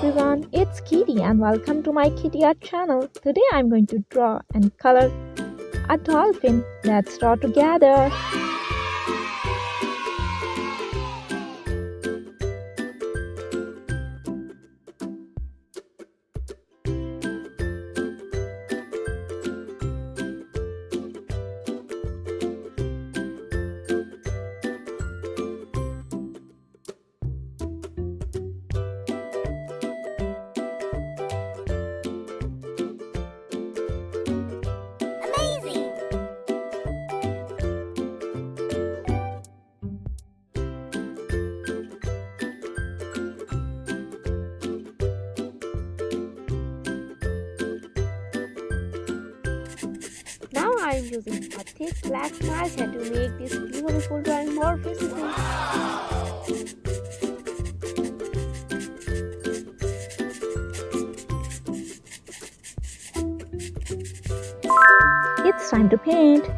everyone, it's Kitty and welcome to my KittyART channel. Today I'm going to draw and color a dolphin. Let's draw together. Now I am using a thick black marker to make this beautiful drawing more visible. It's time to paint.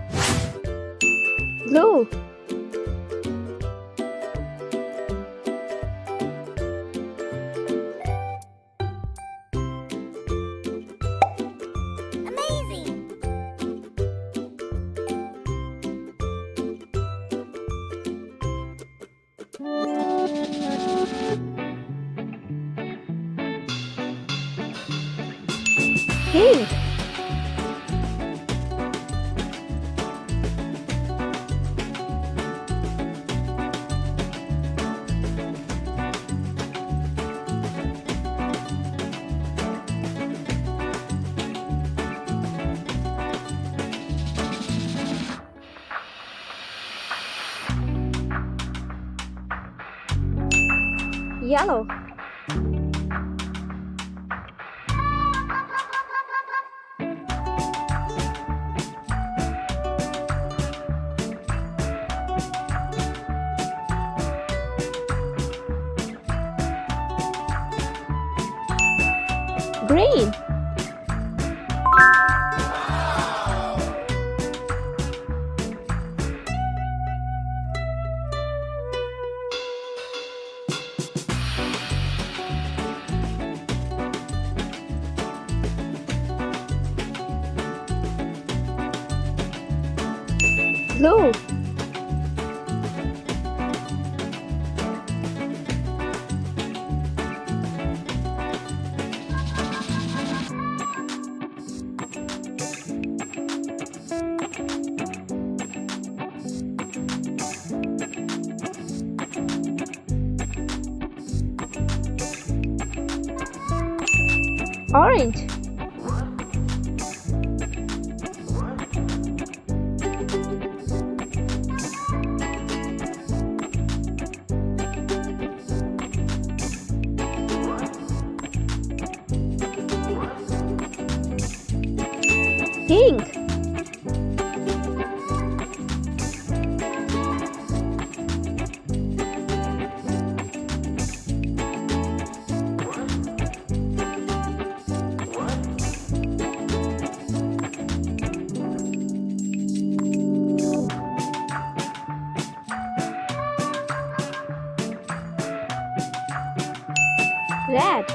Blue. Pink. Yellow. Green. Blue. Orange. Pink. Red.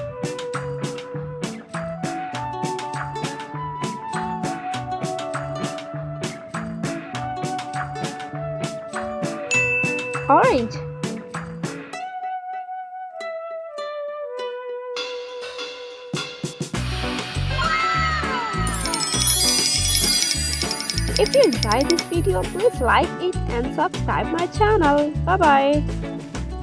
Orange. If you enjoyed this video, please like it and subscribe my channel. Bye bye.